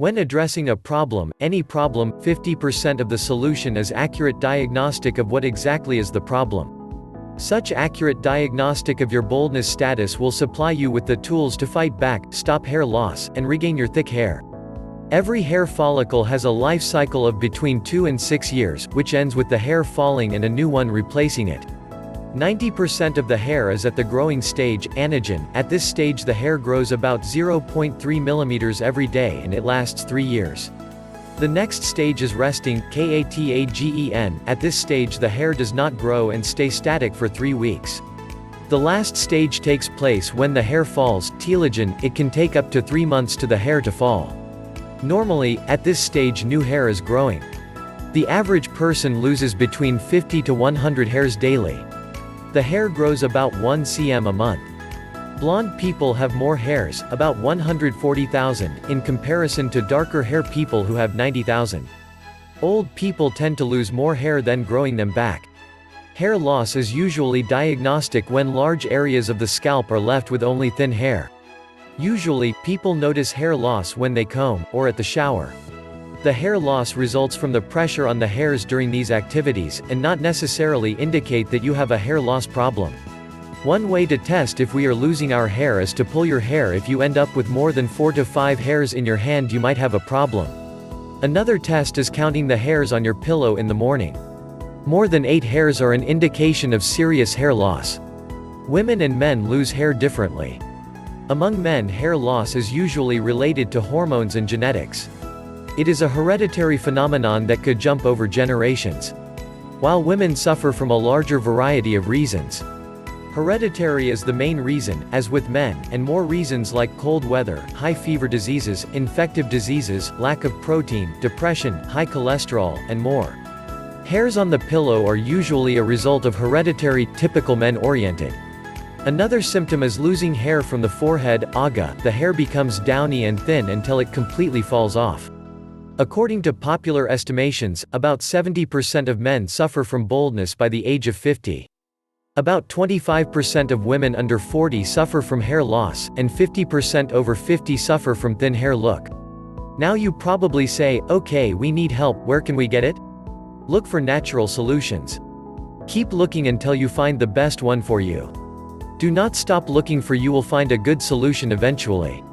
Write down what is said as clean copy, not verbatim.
When addressing a problem, any problem, 50% of the solution is accurate diagnostic of what exactly is the problem. Such accurate diagnostic of your boldness status will supply you with the tools to fight back, stop hair loss, and regain your thick hair. Every hair follicle has a life cycle of between 2 and 6 years, which ends with the hair falling and a new one replacing it. 90% of the hair is at the growing stage, anagen. At this stage the hair grows about 0.3 mm every day and it lasts 3 years. The next stage is resting, katagen. At this stage the hair does not grow and stay static for 3 weeks. The last stage takes place when the hair falls, telogen. It can take up to 3 months to the hair to fall. Normally, at this stage new hair is growing. The average person loses between 50 to 100 hairs daily. The hair grows about 1 cm a month. Blonde people have more hairs, about 140,000, in comparison to darker hair people who have 90,000. Old people tend to lose more hair than growing them back. Hair loss is usually diagnostic when large areas of the scalp are left with only thin hair. Usually, people notice hair loss when they comb, or at the shower. The hair loss results from the pressure on the hairs during these activities, and not necessarily indicate that you have a hair loss problem. One way to test if we are losing our hair is to pull your hair. If you end up with more than 4 to 5 hairs in your hand, you might have a problem. Another test is counting the hairs on your pillow in the morning. More than 8 hairs are an indication of serious hair loss. Women and men lose hair differently. Among men, hair loss is usually related to hormones and genetics. It is a hereditary phenomenon that could jump over generations. While women suffer from a larger variety of reasons. Hereditary is the main reason, as with men, and more reasons like cold weather, high fever diseases, infective diseases, lack of protein, depression, high cholesterol, and more. Hairs on the pillow are usually a result of hereditary, typical men-oriented. Another symptom is losing hair from the forehead, aga. The hair becomes downy and thin until it completely falls off. According to popular estimations, about 70% of men suffer from baldness by the age of 50. About 25% of women under 40 suffer from hair loss, and 50% over 50 suffer from thin hair look. Now you probably say, okay, we need help, where can we get it? Look for natural solutions. Keep looking until you find the best one for you. Do not stop looking, for you will find a good solution eventually.